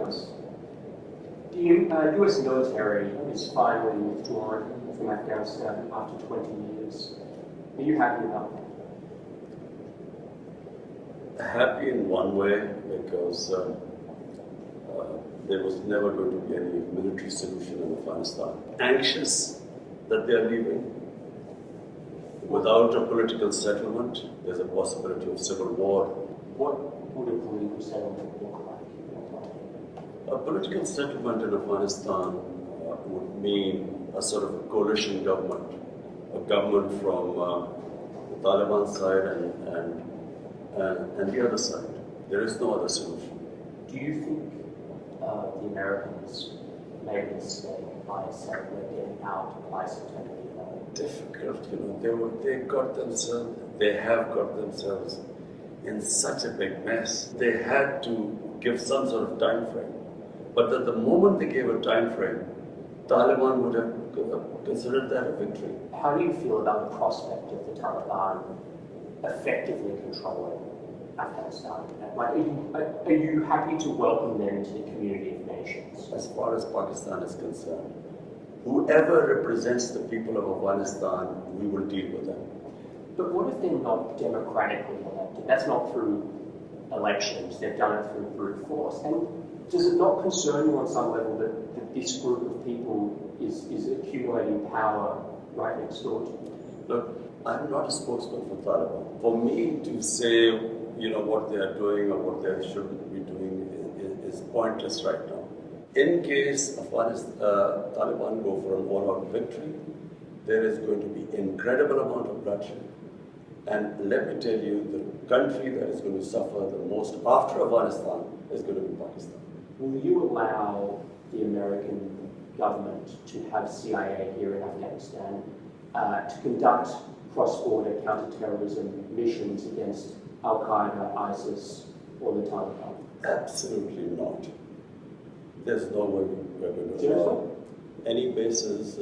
Yes. The US military is finally withdrawn from Afghanistan after 20 years. Are you happy about that? Happy in one way because there was never going to be any military solution in Afghanistan. Anxious that they are leaving. Without a political settlement, there's a possibility of civil war. What would a political settlement look like? A political settlement in Afghanistan would mean a sort of a coalition government, a government from the Taliban side and the other side. There is no other solution. Do you think the Americans made a mistake by saying we're getting out of ISIL? Difficult, they have got themselves in such a big mess. They had to give some sort of time frame. But at the moment they gave a time frame, Taliban would have considered that a victory. How do you feel about the prospect of the Taliban effectively controlling Afghanistan? Like, are you happy to welcome them into the community of nations? As far as Pakistan is concerned, whoever represents the people of Afghanistan, we will deal with them. But what if they're not democratically elected? That's not through elections, they've done it through brute force. And does it not concern you on some level that this group of people is accumulating power right next door to you? Look, I'm not a spokesman for Taliban. For me to say, what they are doing or what they shouldn't be doing is pointless right now. In case Taliban go for an all-out victory, there is going to be incredible amount of bloodshed. And let me tell you, the country that is going to suffer the most after Afghanistan is going to be Pakistan. Will you allow the American government to have CIA here in Afghanistan to conduct cross-border counter-terrorism missions against Al-Qaeda, ISIS, or the Taliban? Absolutely not. There's no way we're going to Seriously? allow any bases,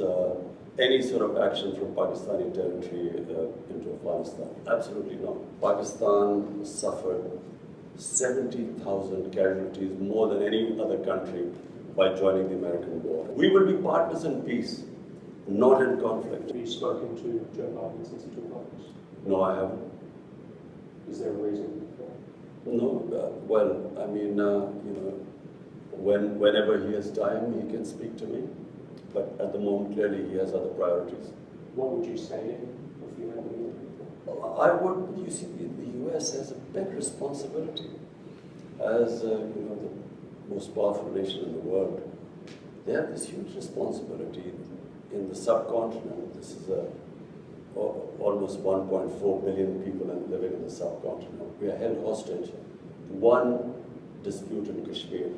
any sort of action from Pakistani territory into Afghanistan. Absolutely not. Pakistan suffered 70,000 casualties, more than any other country, by joining the American war. We will be partners in peace, not in conflict. Have you spoken to Joe Biden since he took office? No, I haven't. Is there a reason for that? No, whenever he has time, he can speak to me. But at the moment, clearly, he has other priorities. What would you say to him if you had the I would, you see, the US has a big responsibility as the most powerful nation in the world. They have this huge responsibility in the subcontinent. This is almost 1.4 billion people living in the subcontinent. We are held hostage to one dispute in Kashmir,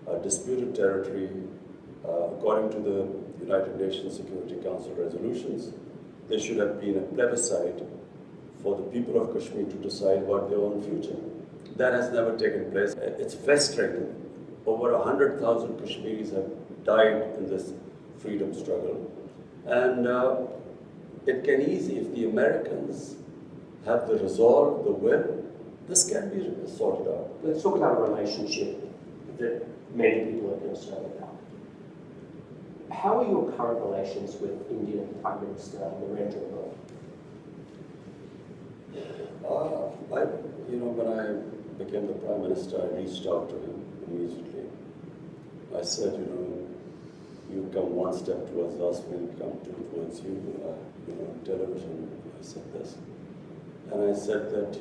a disputed territory. According to the United Nations Security Council resolutions, there should have been a plebiscite for the people of Kashmir to decide about their own future. That has never taken place. It's festering. Over 100,000 Kashmiris have died in this freedom struggle. And it can easily, if the Americans have the resolve, the will, this can be sorted out. Let's talk about a relationship that many people are concerned about. How are your current relations with Indian Prime Minister Narendra Modi? When I became the Prime Minister, I reached out to him immediately. I said, you come one step towards us, we'll come two towards you. On television, I said this. And I said that,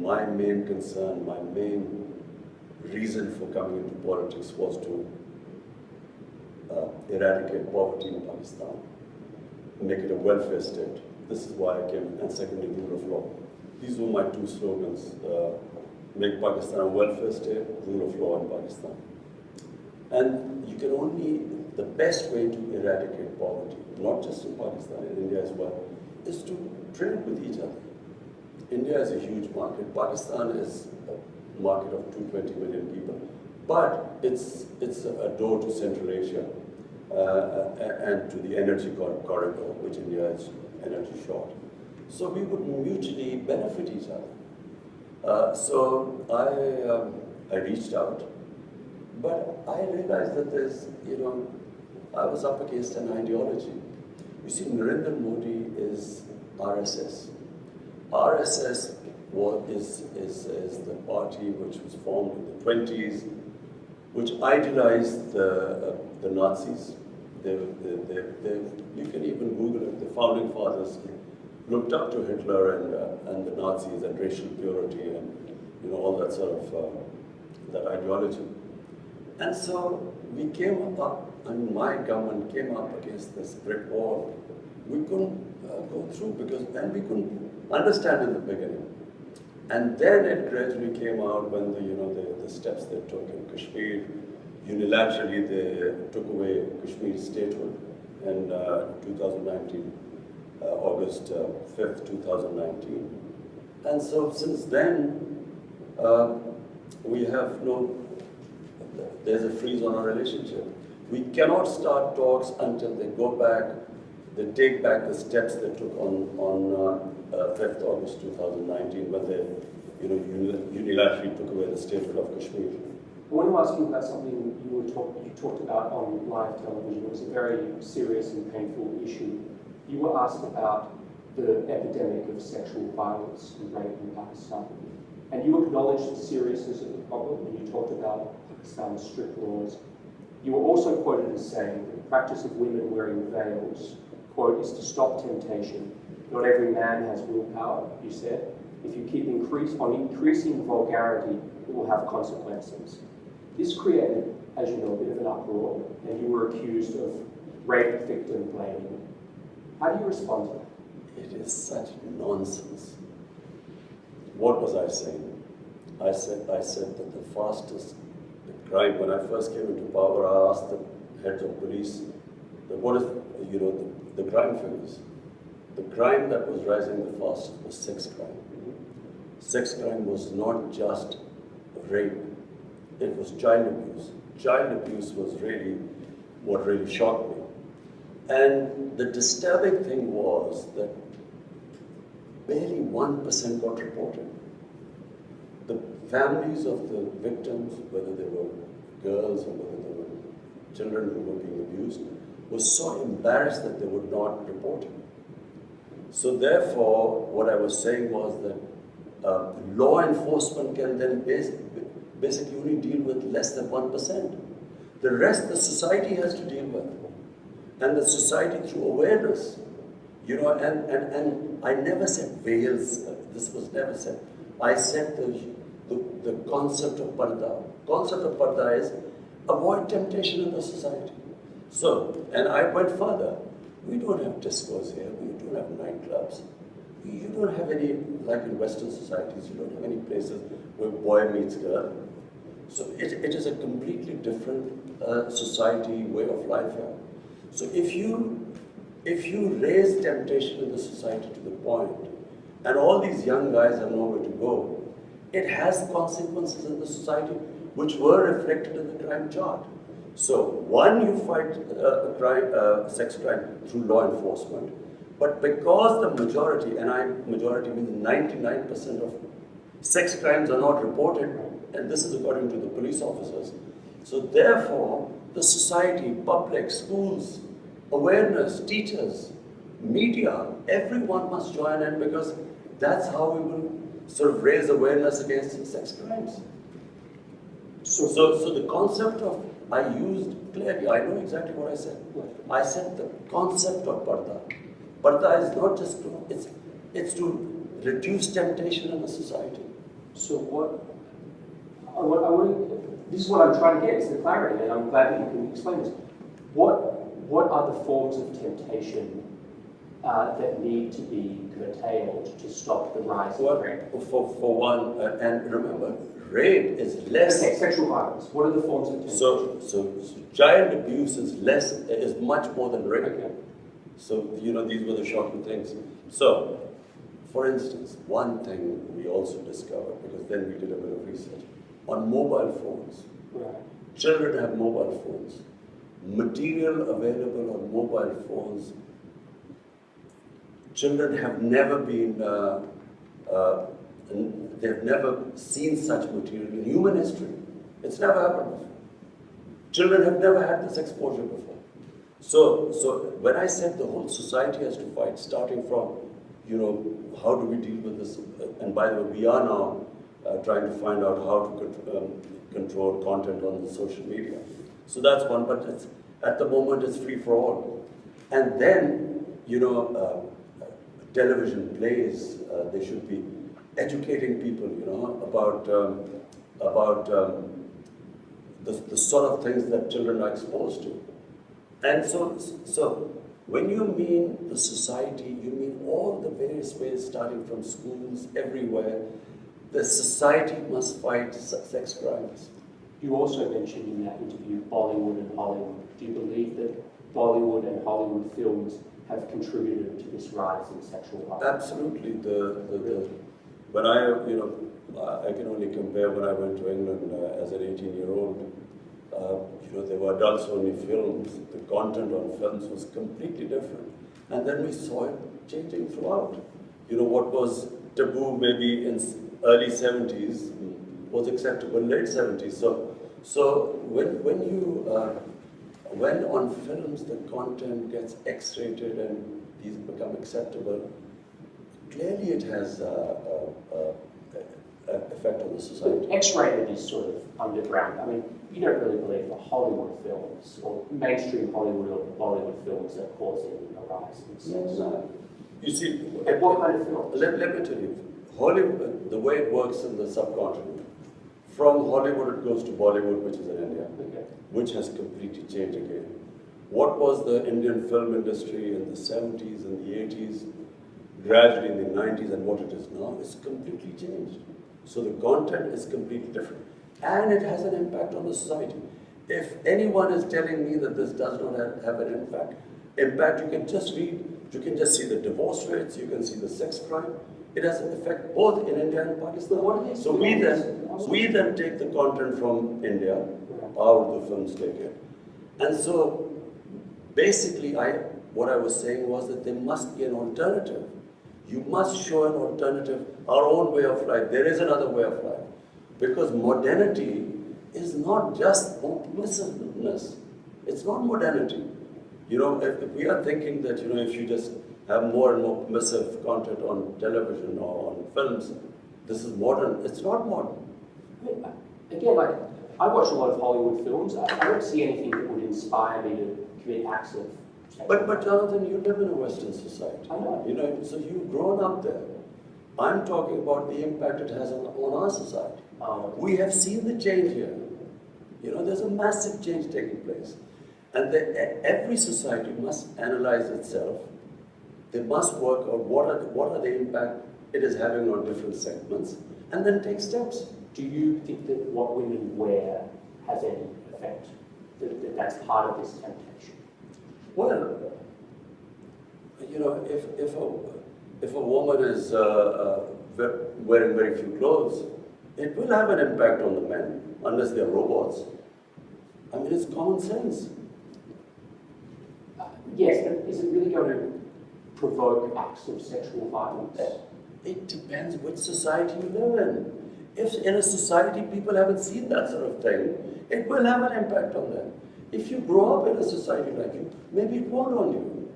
my main concern, my main reason for coming into politics was to eradicate poverty in Pakistan, make it a welfare state. This is why I came, and secondly, rule of law. These were my two slogans, make Pakistan a welfare state, rule of law in Pakistan. And you can only, the best way to eradicate poverty, not just in Pakistan, in India as well, is to trade with each other. India is a huge market. Pakistan is a market of 220 million people. But it's a door to Central Asia and to the energy corridor, which India is energy short. So we would mutually benefit each other. So I reached out But I realized that I was up against an ideology. You see, Narendra Modi is RSS. RSS is the party which was formed in the 20s, which idealized the Nazis. You can even Google it. The founding fathers looked up to Hitler and the Nazis and racial purity and all that sort of that ideology. And so we came up, and my government came up against this brick wall. We couldn't go through and we couldn't understand in the beginning. And then it gradually came out when the steps they took in Kashmir. Unilaterally, they took away Kashmir statehood in 2019, August 5th, 2019. And so since then, we have there's a freeze on our relationship. We cannot start talks until they go back, they take back the steps they took on 5th August 2019 when they unilaterally took away the statehood of Kashmir. I want to ask you about something you talked about on live television. It was a very serious and painful issue. You were asked about the epidemic of sexual violence and rape in Pakistan. And you acknowledged the seriousness of the problem, and you talked about Pakistan's strict laws. You were also quoted as saying that the practice of women wearing veils, quote, is to stop temptation. Not every man has willpower, you said. If you keep increasing vulgarity, it will have consequences. This created, as you know, a bit of an uproar, and you were accused of rape victim blaming. How do you respond to that? It is such nonsense. What was I saying? I said that the fastest crime, when I first came into power, I asked the heads of police, what is, the crime figures. The crime that was rising the fastest was sex crime. Sex crime was not just rape, it was child abuse. Child abuse was really what really shocked me. And the disturbing thing was that barely 1% got reported. The families of the victims, whether they were girls or whether they were children who were being abused, were so embarrassed that they would not report it. So therefore, what I was saying was that law enforcement can then basically only deal with less than 1%. The rest the society has to deal with. And the society through awareness. And I never said veils, this was never said. I said the concept of parda. Concept of parda is avoid temptation in the society. So, and I went further. We don't have discos here, we don't have nightclubs. You don't have any, like in Western societies, you don't have any places where boy meets girl. So it is a completely different society, way of life here. So if you raise temptation in the society to the point, and all these young guys have nowhere to go, it has consequences in the society which were reflected in the crime chart. So one, you fight sex crime through law enforcement, but because the majority, and majority means 99% of sex crimes are not reported, and this is according to the police officers. So therefore, the society, public, schools, awareness, teachers, media, everyone must join in because that's how we will sort of raise awareness against sex crimes. So the concept of, I used clearly, I know exactly what I said. I said the concept of parda. Parda is not just it's to reduce temptation in the society. So this is what I'm trying to get, is the clarity, and I'm glad that you can explain this. What are the forms of temptation that need to be curtailed to stop the rise of rape? For one, and remember, rape is less. Okay, sexual violence. What are the forms of temptation? So child abuse is much more than rape. Okay. So these were the shocking things. So, for instance, one thing we also discovered, because then we did a bit of research on mobile phones. Right. Children have mobile phones. Material available on mobile phones. Children have never been, they've never seen such material in human history. It's never happened before. Children have never had this exposure before. So when I said the whole society has to fight, starting from, how do we deal with this? And by the way, we are now trying to find out how to control content on the social media. So that's one, but at the moment it's free for all. And then, television plays, they should be educating people, about the sort of things that children are exposed to. And so when you mean the society, you mean all the various ways, starting from schools, everywhere. The society must fight sex crimes. You also mentioned in that interview Bollywood and Hollywood. Do you believe that Bollywood and Hollywood films have contributed to this rise in sexual violence? Absolutely. When I can only compare when I went to England as an 18-year-old. There were adults-only films. The content on films was completely different. And then we saw it changing throughout. What was taboo maybe in early 70s was acceptable in late 70s. So when on films the content gets X-rated and these become acceptable, clearly it has effect on the society. X-rated is sort of underground. I mean, you don't really believe that Hollywood films or mainstream Hollywood or Bollywood films are causing a rise in sex. No. You see, what kind of films? Let me tell you, Hollywood, the way it works in the subcontinent, from Hollywood it goes to Bollywood, which is in India, which has completely changed again. What was the Indian film industry in the 70s and the 80s, gradually in the 90s, and what it is now is completely changed. So the content is completely different. And it has an impact on the society. If anyone is telling me that this does not have an impact, you can just read, you can just see the divorce rates, you can see the sex crime. It has an effect both in India and Pakistan. So we then take the content from India, out of the films take it. And so basically what I was saying was that there must be an alternative. You must show an alternative, our own way of life. There is another way of life. Because modernity is not just permissiveness. It's not modernity. If we are thinking that, if you just have more and more permissive content on television or on films, this is modern. It's not modern. Again, I watch a lot of Hollywood films. I don't see anything that would inspire me to commit acts of sexual violence. But Jonathan, you live in a Western society. I know. So you've grown up there. I'm talking about the impact it has on our society. We have seen the change here. There's a massive change taking place. And every society must analyze itself. They must work out what are the impact it is having on different segments, and then take steps. Do you think that what women wear has any effect? That's part of this temptation? Well, if a woman is wearing very few clothes, it will have an impact on the men, unless they're robots. I mean, it's common sense. Yes, but is it really going to provoke acts of sexual violence? It depends which society you live in. If in a society people haven't seen that sort of thing, it will have an impact on them. If you grow up in a society like you, maybe it won't on you.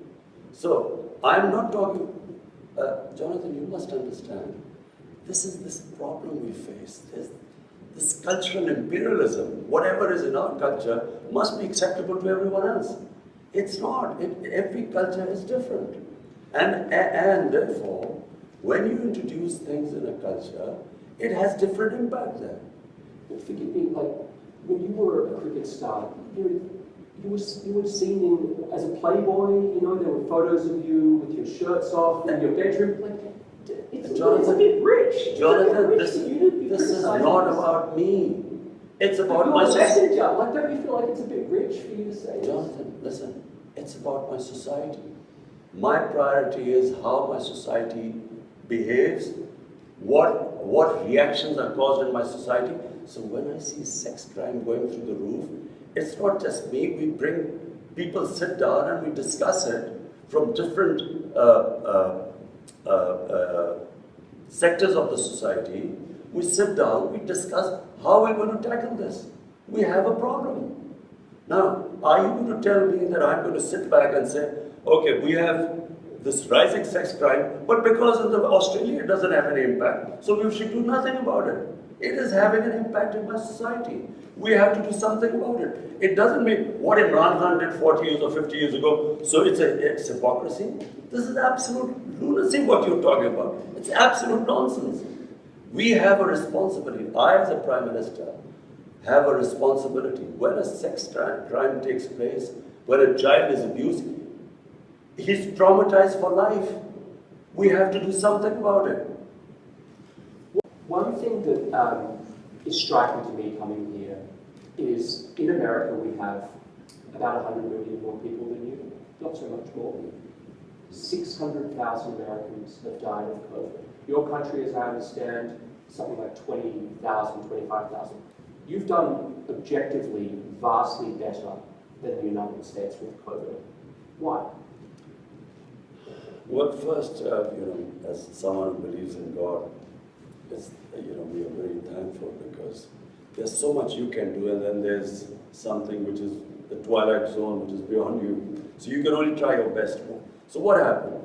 So, I'm not talking... Jonathan, you must understand, this is this problem we face. This cultural imperialism, whatever is in our culture, must be acceptable to everyone else. It's not. Every culture is different. And therefore, when you introduce things in a culture, it has different impact there. But forgive me, when you were a cricket star, you were seen as a playboy, there were photos of you with your shirts off in your bedroom. It's a bit rich. Jonathan, this is not about me. It's about my messenger. Don't you feel like it's a bit rich for you to say this? Jonathan, listen, it's about my society. My priority is how my society behaves, what reactions are caused in my society. So when I see sex crime going through the roof, it's not just me. We bring people, sit down and we discuss it from different sectors of the society. We sit down, we discuss how we're going to tackle this. We have a problem. Now, are you going to tell me that I'm going to sit back and say, okay, we have this rising sex crime, but because of Australia it doesn't have any impact, so we should do nothing about it. It is having an impact in my society. We have to do something about it. It doesn't mean what Imran Khan did 40 years or 50 years ago, so it's hypocrisy. This is absolute lunacy what you're talking about. It's absolute nonsense. We have a responsibility. I, as a Prime Minister, have a responsibility. When a sex crime takes place, when a child is abused, he's traumatized for life. We have to do something about it. One thing that is striking to me coming here is in America we have about 100 million more people than you, not so much more. 600,000 Americans have died of COVID. Your country, as I understand, something like 20,000, 25,000. You've done objectively vastly better than the United States with COVID. Why? Well, first, as someone who believes in God, we are very thankful because there's so much you can do, and then there's something which is the twilight zone, which is beyond you. So you can only try your best. So what happened?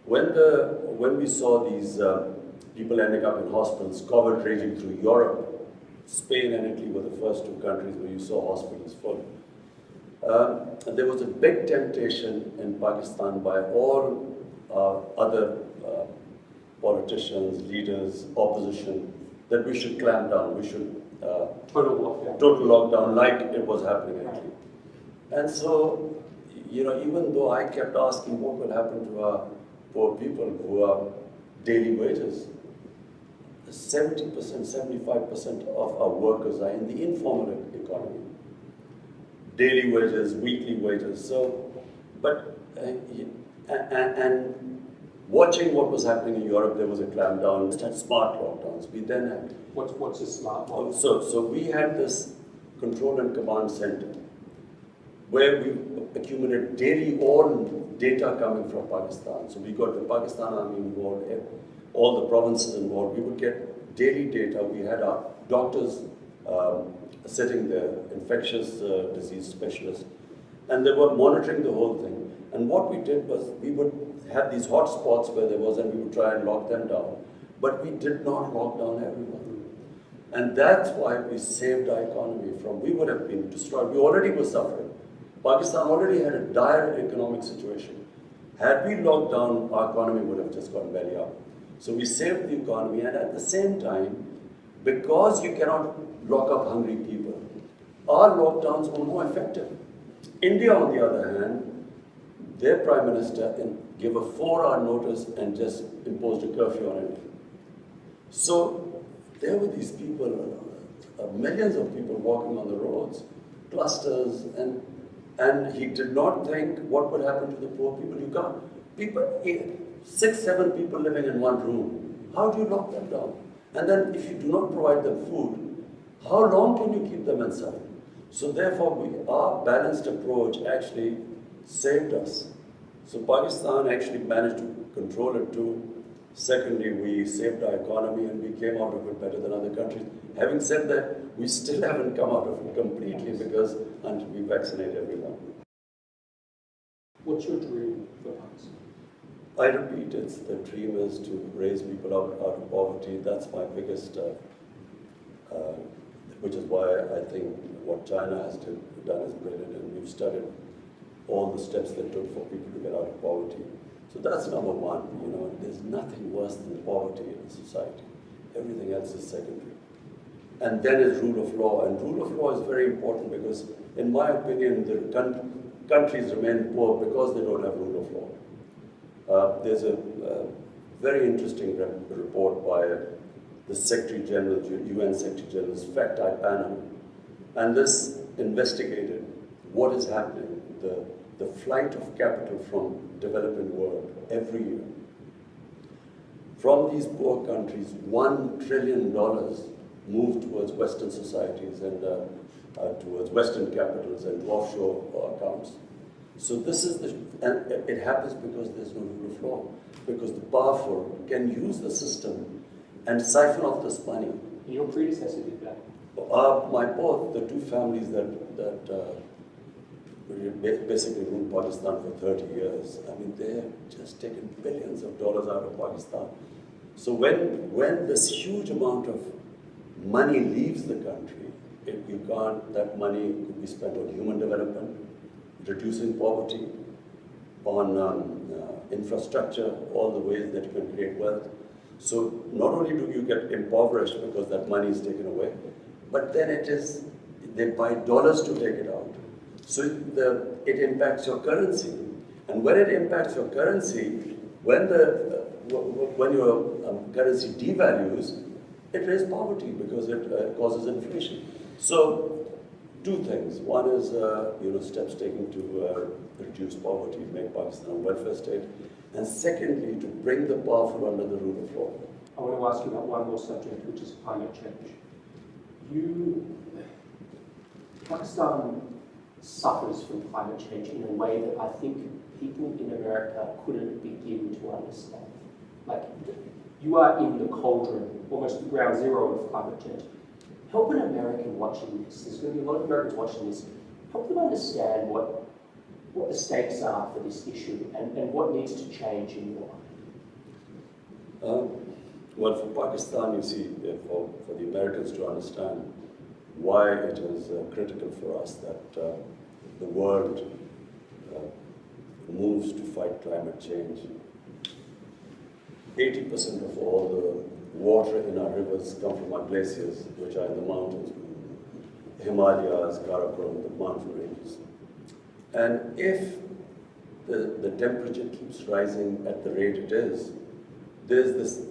When we saw these people ending up in hospitals, COVID raging through Europe, Spain and Italy were the first two countries where you saw hospitals full. There was a big temptation in Pakistan by all other politicians, leaders, opposition, that we should clamp down, we should total lockdown like it was happening in Italy. And so, even though I kept asking what will happen to our poor people who are daily wages, 70%, 75% of our workers are in the informal economy. Daily wages, weekly wages. So, and watching what was happening in Europe, there was a clampdown, smart lockdowns. We then had... What's a smart lockdown? So we had this control and command center where we accumulated daily all data coming from Pakistan. So we got the Pakistan Army involved, all the provinces involved. We would get daily data. We had our doctors sitting there, infectious disease specialists, and they were monitoring the whole thing. And what we did was we would have these hot spots where there was, and we would try and lock them down. But we did not lock down everyone. And that's why we saved our economy from, we would have been destroyed. We already were suffering. Pakistan already had a dire economic situation. Had we locked down, our economy would have just gone belly up. So we saved the economy, and at the same time, because you cannot lock up hungry people, our lockdowns were more effective. India, on the other hand, their Prime Minister gave a 4-hour notice and just imposed a curfew on it. So there were these people, millions of people walking on the roads, clusters, and he did not think what would happen to the poor people. You can't, 6, 7 people living in one room. How do you lock them down? And then if you do not provide them food, how long can you keep them inside? So therefore, our balanced approach actually saved us. So Pakistan actually managed to control it too. Secondly, we saved our economy and we came out of it better than other countries. Having said that, we still haven't come out of it completely because until we vaccinate everyone. What's your dream for Pakistan? I repeat, the dream is to raise people out of poverty. That's my biggest, which is why I think what China has done is brilliant, and we've studied all the steps they took for people to get out of poverty. So that's number one. There's nothing worse than poverty in a society. Everything else is secondary. And then is rule of law. And rule of law is very important because, in my opinion, the countries remain poor because they don't have rule of law. There's a very interesting report by the Secretary General, UN Secretary General's fact-eye panel. And this investigated what is happening, the flight of capital from developing world every year. From these poor countries, $1 trillion moved towards Western societies and towards Western capitals and to offshore accounts. So this is and it happens because there's no rule of law, because the powerful can use the system and siphon off this money. Your predecessor did that. The two families that basically ruled Pakistan for 30 years. I mean, they're just taken billions of dollars out of Pakistan. So when this huge amount of money leaves the country, that money could be spent on human development, reducing poverty, on infrastructure, all the ways that you can create wealth. So not only do you get impoverished because that money is taken away, but then they buy dollars to take it out. So it impacts your currency. And when it impacts your currency, when your currency devalues, it raises poverty because it causes inflation. So two things. One is steps taken to reduce poverty, make Pakistan a welfare state. And secondly, to bring the powerful under the rule of law. I want to ask you about one more subject, which is climate change. Pakistan suffers from climate change in a way that I think people in America couldn't begin to understand. Like, you are in the cauldron, almost the ground zero of climate change. Help an American watching this, there's going to be a lot of Americans watching this, help them understand what the stakes are for this issue and what needs to change in your life. Well, for Pakistan, you see, for the Americans to understand why it is critical for us that the world moves to fight climate change. 80% of all the water in our rivers come from our glaciers, which are in the mountains, Himalayas, Karakoram, the mountain ranges. And if the temperature keeps rising at the rate it is,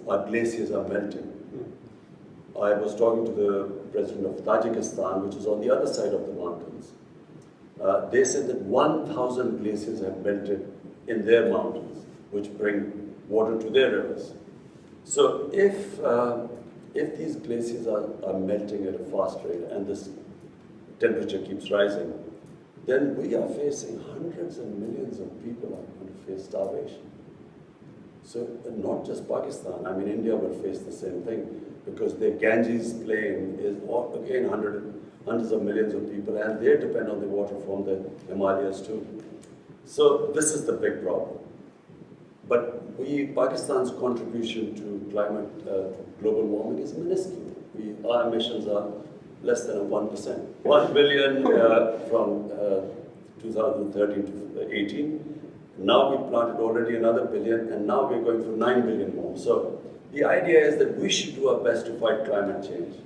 our glaciers are melting. I was talking to the president of Tajikistan, which is on the other side of the mountains. They said that 1,000 glaciers have melted in their mountains, which bring water to their rivers. So if these glaciers are melting at a fast rate and this temperature keeps rising, then we are facing hundreds and millions of people are going to face starvation. So not just Pakistan, I mean India will face the same thing because their Ganges plain is again hundreds of millions of people and they depend on the water from the Himalayas too. So this is the big problem. But Pakistan's contribution to global warming is minuscule. Our emissions are less than 1%. 1 billion from 2013 to 18. Now we planted already another billion, and now we're going for 9 billion more. So the idea is that we should do our best to fight climate change.